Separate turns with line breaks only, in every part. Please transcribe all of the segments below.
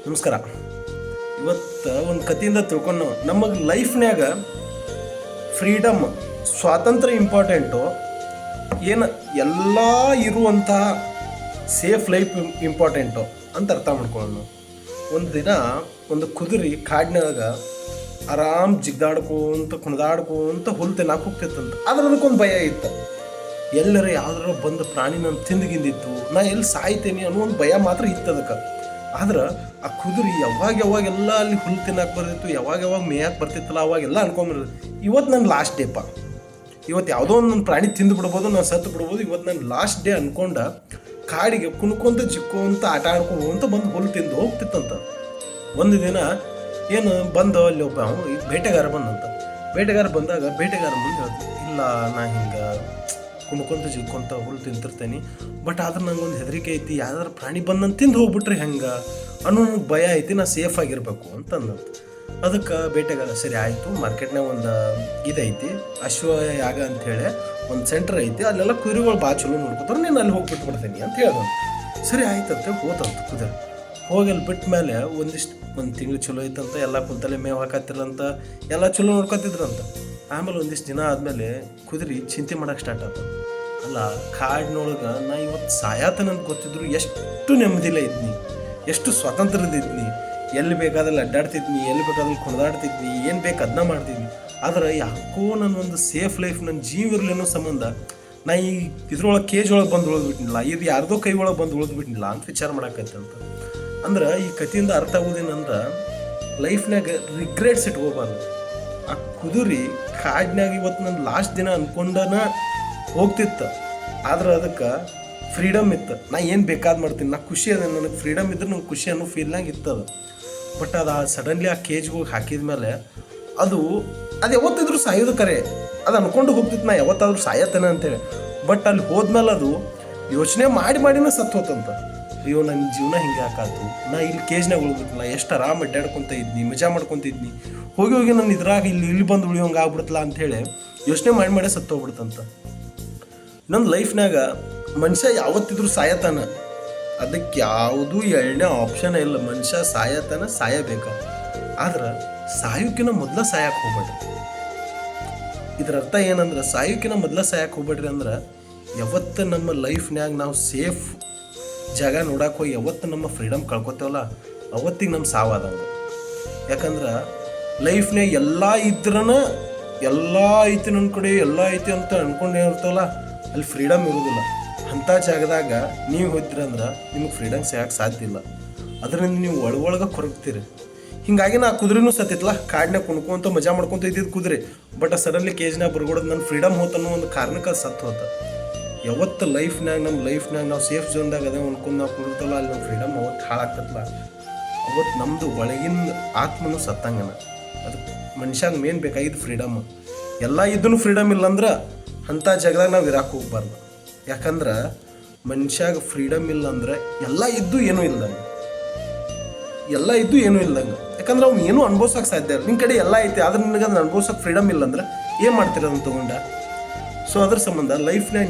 ನಮಸ್ಕಾರ. ಇವತ್ತು ಒಂದು ಕಥೆಯಿಂದ ತಿಳ್ಕೊಂಡು ನಮಗೆ ಲೈಫ್ನ್ಯಾಗ ಫ್ರೀಡಮ್ ಸ್ವಾತಂತ್ರ್ಯ ಇಂಪಾರ್ಟೆಂಟು ಏನು ಎಲ್ಲ ಇರುವಂಥ ಸೇಫ್ ಲೈಫ್ ಇಂಪಾರ್ಟೆಂಟು ಅಂತ ಅರ್ಥ ಮಾಡ್ಕೊಳ್ಳೋಣ. ಒಂದು ದಿನ ಒಂದು ಕುದುರೆ ಕಾಡಿನಾಗ ಆರಾಮ್ ಜಿಗ್ದಾಡ್ಕೊಂತ ಕುಣಿದಾಡ್ಕೊಂತ ಹುಲ್ಲು ತಿನ್ನಕ್ಕೆ ಹೋಗ್ತಿತ್ತಂತ. ಆದ್ರೆ ಅದಕ್ಕೊಂದು ಭಯ ಇತ್ತು, ಎಲ್ಲರ ಯಾವ್ದಾರ ಬಂದು ಪ್ರಾಣಿ ನಾನು ತಿಂದಿಗಿಂದಿತ್ತು, ನಾ ಎಲ್ಲಿ ಸಾಯ್ತೇನೆ ಅನ್ನೋ ಒಂದು ಭಯ ಮಾತ್ರ ಇತ್ತು ಅದಕ್ಕೆ. ಆದ್ರೆ ಆ ಕುದುರೆ ಯಾವಾಗೆಲ್ಲ ಅಲ್ಲಿ ಹುಲ್ಲು ತಿನ್ನಕ್ಕೆ ಬರ್ತಿತ್ತು, ಯಾವಾಗ ಮೇಯಕ್ಕೆ ಬರ್ತಿತ್ತಲ್ಲ, ಅವಾಗೆಲ್ಲ ಅನ್ಕೊಂಬಿರೋದು ಇವತ್ತು ನನ್ನ ಲಾಸ್ಟ್ ಡೇಪ್ಪ, ಇವತ್ತು ಯಾವುದೋ ಒಂದು ನನ್ನ ಪ್ರಾಣಿ ತಿಂದು ಬಿಡ್ಬೋದು, ನಾನು ಸತ್ತು ಬಿಡ್ಬೋದು, ಇವತ್ತು ನನ್ನ ಲಾಸ್ಟ್ ಡೇ ಅನ್ಕೊಂಡ ಕಾಡಿಗೆ ಕುಣ್ಕೊಂತ ಜಿಕ್ಕೊಂತ ಆಟ ಆಡ್ಕೊಂತ ಬಂದು ಹುಲ್ಲು ತಿಂದು ಹೋಗ್ತಿತ್ತಂತ. ಒಂದು ದಿನ ಏನು ಬಂದು ಅಲ್ಲಿ ಒಬ್ಬ ಬೇಟೆಗಾರ ಬಂದಾಗ ಬೇಟೆಗಾರ ಮುಂದೆ ಹೇಳ್ತು, ಇಲ್ಲ ನಾ ಹಿಂಗೆ ಕುಣ್ಕೊಂತ ಜಿಕ್ಕೊಂತ ಹುಲ್ಲು ತಿಂತಿರ್ತೇನೆ, ಬಟ್ ಆದ್ರೆ ನಂಗೊಂದು ಹೆದರಿಕೆ ಐತಿ, ಯಾವ್ದಾರು ಪ್ರಾಣಿ ಬಂದು ನಾನು ತಿಂದು ಹೋಗ್ಬಿಟ್ರೆ ಹೆಂಗೆ ಅನ್ನೋ ನನಗೆ ಭಯ ಐತಿ, ನಾ ಸೇಫ್ ಆಗಿರ್ಬೇಕು ಅಂತಂದಂತ. ಅದಕ್ಕೆ ಬೇಟೆಗಾರ ಸರಿ ಆಯಿತು, ಮಾರ್ಕೆಟ್ನಾಗ ಒಂದು ಇದೈತಿ ಅಶ್ವಯಾಗ ಅಂಥೇಳಿ ಒಂದು ಸೆಂಟರ್ ಐತಿ, ಅಲ್ಲೆಲ್ಲ ಕುದುರೆಗಳು ಭಾಳ ಚಲೋ ನೋಡ್ಕೊತಾರೆ, ನೀನು ಅಲ್ಲಿ ಹೋಗಿ ಬಿಟ್ಬಿಡ್ತೀನಿ ಅಂತ ಹೇಳ್ದಂತ. ಸರಿ ಆಯ್ತಂತೆ ಹೋತಂತ ಕುದುರೆ. ಹೋಗಿ ಅಲ್ಲಿ ಬಿಟ್ಟ ಮೇಲೆ ಒಂದು ತಿಂಗಳು ಚಲೋ ಐತಂತ, ಎಲ್ಲ ಕುಂತಲೆ ಮೇವು ಹಾಕತ್ತಿರಂತ, ಎಲ್ಲ ಚಲೋ ನೋಡ್ಕೊತಿದ್ರಂತ. ಆಮೇಲೆ ಒಂದಿಷ್ಟು ದಿನ ಆದಮೇಲೆ ಕುದುರೆ ಚಿಂತೆ ಮಾಡೋಕೆ ಸ್ಟಾರ್ಟ್ ಆಯ್ತು. ಅಲ್ಲ, ಕಾಡಿನೊಳಗೆ ನಾ ಇವತ್ತು ಸಾಯಾತನಂತ ಗೊತ್ತಿದ್ರು ಎಷ್ಟು ನೆಮ್ಮದಿಲ್ಲ ಇದ್ನಿ, ಎಷ್ಟು ಸ್ವಾತಂತ್ರ್ಯದಿದ್ನಿ, ಎಲ್ಲಿ ಬೇಕಾದಲ್ಲಿ ಅಡ್ಡಾಡ್ತಿದ್ನಿ, ಎಲ್ಲಿ ಬೇಕಾದಲ್ಲಿ ಕುಣಿದಾಡ್ತಿದ್ನಿ, ಏನು ಬೇಕು ಅದನ್ನ ಮಾಡ್ತಿದ್ನಿ. ಆದರೆ ಯಾಕೋ ನನ್ನ ಒಂದು ಸೇಫ್ ಲೈಫ್, ನನ್ನ ಜೀವ ಇರಲೇನೋ ಸಂಬಂಧ ನಾ ಈ ಇದ್ರೊಳಗೆ ಕೇಜ್ ಒಳಗೆ ಬಂದು ಉಳಿದ್ಬಿಟ್ಟಿಲ್ಲ, ಇದು ಯಾರ್ದೋ ಕೈ ಒಳಗೆ ಬಂದು ಉಳಿದ್ಬಿಟ್ಟಿಲ್ಲ ಅಂತ ವಿಚಾರ ಮಾಡಾಕತ್ತಂತ. ಅಂದ್ರೆ ಈ ಕಥೆಯಿಂದ ಅರ್ಥ ಆಗೋದೇನಂದ್ರೆ ಲೈಫ್ನಾಗ ರಿಗ್ರೆಟ್ಸ್ ಇಟ್ಕೋಬಾರ್ದು. ಆ ಕುದುರೆ ಕಾಡಿನಾಗ ಇವತ್ತು ನನ್ನ ಲಾಸ್ಟ್ ದಿನ ಅನ್ಕೊಂಡನ ಹೋಗ್ತಿತ್ತು, ಆದ್ರೆ ಅದಕ್ಕೆ ಫ್ರೀಡಮ್ ಇತ್ತು, ನಾ ಏನು ಬೇಕಾದ್ ಮಾಡ್ತೀನಿ, ನಾ ಖುಷಿ ಅದ, ನನಗೆ ಫ್ರೀಡಮ್ ಇದ್ರೆ ನಂಗೆ ಖುಷಿ ಅನ್ನೋ ಫೀಲ್ನಾಗ ಇತ್ತದ. ಬಟ್ ಅದು ಸಡನ್ಲಿ ಆ ಕೇಜ್ಗೆ ಹೋಗಿ ಹಾಕಿದ ಮೇಲೆ ಅದು ಯಾವತ್ತಿದ್ರು ಸಾಯೋದು ಕರೆ, ಅದು ಅನ್ಕೊಂಡು ಹೋಗ್ತಿತ್ತು ನಾ ಯಾವತ್ತಾದ್ರೂ ಸಾಯತ್ತೇನೆ ಅಂತೇಳಿ. ಬಟ್ ಅಲ್ಲಿ ಹೋದ್ಮೇಲೆ ಅದು ಯೋಚನೆ ಮಾಡಿನ ಸತ್ತು ಹೋತಂತ. ಅಯ್ಯೋ ನನ್ನ ಜೀವನ ಹಿಂಗೆ ಹಾಕಾತು, ನಾ ಇಲ್ಲಿ ಕೇಜ್ನಾಗ ಉಳ್ಬಿಟ್ಟಿಲ್ಲ, ಎಷ್ಟು ಆರಾಮ್ ಅಡ್ಡಾಡ್ಕೊತ ಇದ್ನಿ, ಮಜಾ ಮಾಡ್ಕೊತಿದ್ನಿ, ಹೋಗಿ ನಾನು ಇದ್ರಾಗ ಇಲ್ಲಿ ಬಂದು ಉಳಿಯೋಂಗೆ ಆಗ್ಬಿಡ್ತಲ್ಲ ಅಂಥೇಳಿ ಯೋಚನೆ ಮಾಡಿ ಸತ್ತು ಹೋಗ್ಬಿಡ್ತಂತ. ನನ್ನ ಲೈಫ್ನಾಗ ಮನುಷ್ಯ ಯಾವತ್ತಿದ್ರು ಸಾಯತಾನ, ಅದಕ್ಕೆ ಯಾವುದೂ ಎರಡನೇ ಆಪ್ಷನ್ ಇಲ್ಲ. ಮನುಷ್ಯ ಸಾಯತಾನ, ಸಾಯಬೇಕ. ಆದ್ರೆ ಸಾಯೋಕಿನ ಮೊದಲ ಸಾಯಕ್ಕೆ ಹೋಗ್ಬೇಡ್ರಿ. ಇದ್ರ ಅರ್ಥ ಏನಂದ್ರೆ ಸಾಯೋಕಿನ ಮೊದಲ ಸಾಯಕ್ಕೆ ಹೋಗ್ಬೇಡ್ರಿ ಅಂದ್ರೆ ಯಾವತ್ತು ನಮ್ಮ ಲೈಫ್ನ್ಯಾಗ ನಾವು ಸೇಫ್ ಜಾಗ ನೋಡಕ್ಕೆ ಹೋಗಿ ಯಾವತ್ತು ನಮ್ಮ ಫ್ರೀಡಮ್ ಕಳ್ಕೊತೇವಲ್ಲ, ಅವತ್ತಿಗೆ ನಮ್ಮ ಸಾವಾದಂಗೆ. ಯಾಕಂದ್ರೆ ಲೈಫ್ನಾಗ ಎಲ್ಲ ಇದ್ರನ ಎಲ್ಲ ಐತಿ, ನನ್ನ ಕಡೆ ಎಲ್ಲ ಐತಿ ಅಂತ ಅನ್ಕೊಂಡು ಏನಿರ್ತವಲ್ಲ, ಅಲ್ಲಿ ಫ್ರೀಡಮ್ ಇರೋದಿಲ್ಲ. ಅಂಥ ಜಾಗದಾಗ ನೀವು ಹೋದ್ರಂದ್ರೆ ನಿಮಗೆ ಫ್ರೀಡಮ್ ಸಿಗಕ್ಕೆ ಸಾಧ್ಯ ಇಲ್ಲ. ಅದರಿಂದ ನೀವು ಒಳಗೆ ಕೊರಗ್ತೀರಿ. ಹೀಗಾಗಿ ನಾ ಕುದುರೆನೂ ಸತ್ತಿತ್ತಲ್ಲ, ಕಾಡಿನಾಗ ಕುಣ್ಕೊಂತ ಮಜಾ ಮಾಡ್ಕೊತ ಇದ್ದಿದ್ದು ಕುದುರೆ, ಬಟ್ ಸಡನ್ಲಿ ಕೇಜ್ನಾಗ ಬರ್ಗೊಡೋದು ನನ್ನ ಫ್ರೀಡಮ್ ಹೋತನ್ನೋ ಒಂದು ಕಾರಣಕ್ಕೆ ಸತ್ತು ಹೋತ. ಯಾವತ್ತು ನಮ್ಮ ಲೈಫ್ನಾಗ ನಾವು ಸೇಫ್ ಝೋನ್ದಾಗ ಅದೇ ಅನ್ಕೊಂಡು ನಾವು ಕುಡಿರ್ತಲ್ಲ, ಅಲ್ಲಿ ನಮ್ಮ ಫ್ರೀಡಮ್ ಅವತ್ತು ಹಾಳಾಗ್ತದಲ್ಲ, ಅವತ್ತು ನಮ್ಮದು ಒಳಗಿನ ಆತ್ಮನೂ ಸತ್ತಂಗನ. ಅದು ಮನುಷ್ಯಾಗ ಮೇನ್ ಬೇಕಾಗಿದ್ದು ಫ್ರೀಡಮ್. ಎಲ್ಲ ಇದ್ದೂ ಫ್ರೀಡಮ್ ಇಲ್ಲಂದ್ರೆ ಅಂಥ ಜಾಗದಾಗ ನಾವು ಇರಕ್ಕೆ ಹೋಗ್ಬಾರ್ದು. ಯಾಕಂದ್ರೆ ಮನುಷ್ಯಾಗ ಫ್ರೀಡಮ್ ಇಲ್ಲ ಅಂದ್ರೆ ಎಲ್ಲ ಇದ್ದು ಏನೂ ಇಲ್ದಂಗೆ, ಯಾಕಂದ್ರೆ ಅವ್ನು ಏನೂ ಅನ್ಭವ್ಸೋಕೆ ಸಾಧ್ಯ ಇಲ್ಲ. ನಿನ್ನ ಕಡೆ ಎಲ್ಲ ಐತಿ, ಆದ್ರೆ ನಿನಗೆ ಅದನ್ನ ಅನ್ಭವ್ಸೋಕೆ ಫ್ರೀಡಮ್ ಇಲ್ಲ ಅಂದ್ರೆ ಏನು ಮಾಡ್ತೀರ ಅದನ್ನು ತೊಗೊಂಡ? ಸೊ ಅದ್ರ ಸಂಬಂಧ ಲೈಫ್ನಾಗ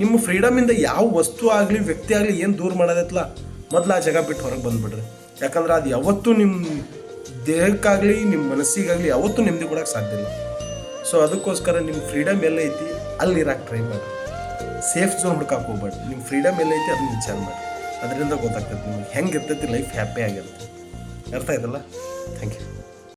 ನಿಮ್ಮ ಫ್ರೀಡಮಿಂದ ಯಾವ ವಸ್ತು ಆಗಲಿ ವ್ಯಕ್ತಿ ಆಗಲಿ ಏನು ದೂರ ಮಾಡೋದೈತಲ್ಲ, ಮೊದಲು ಆ ಜಾಗ ಬಿಟ್ಟು ಹೊರಗೆ ಬಂದುಬಿಡ್ರಿ. ಯಾಕಂದ್ರೆ ಅದು ಯಾವತ್ತೂ ನಿಮ್ಮ ದೇಹಕ್ಕಾಗಲಿ ನಿಮ್ಮ ಮನಸ್ಸಿಗಾಗಲಿ ಯಾವತ್ತೂ ನೆಮ್ಮದಿ ಕೊಡೋಕೆ ಸಾಧ್ಯ ಇಲ್ಲ. ಸೊ ಅದಕ್ಕೋಸ್ಕರ ನಿಮ್ಮ ಫ್ರೀಡಮ್ ಎಲ್ಲ ಐತಿ ಅಲ್ಲಿ ಇರಕ್ಕೆ ಟ್ರೈ ಮಾಡಿ, ಸೇಫ್ ಝೋನ್ ಹುಡ್ಕಕ್ಕೆ ಹೋಗ್ಬೇಡಿ. ನಿಮ್ಮ ಫ್ರೀಡಮ್ ಎಲ್ಲ ಐತಿ ಅದನ್ನ ವಿಚಾರ ಮಾಡಿ, ಅದರಿಂದ ಗೊತ್ತಾಗ್ತದೆ ನಿಮಗೆ ಹೆಂಗೆ ಇರ್ತೈತಿ ಲೈಫ್, ಹ್ಯಾಪಿ ಆಗಿರುತ್ತೆ. ಅರ್ಥ ಆಯ್ತಲ್ಲ? Thank you.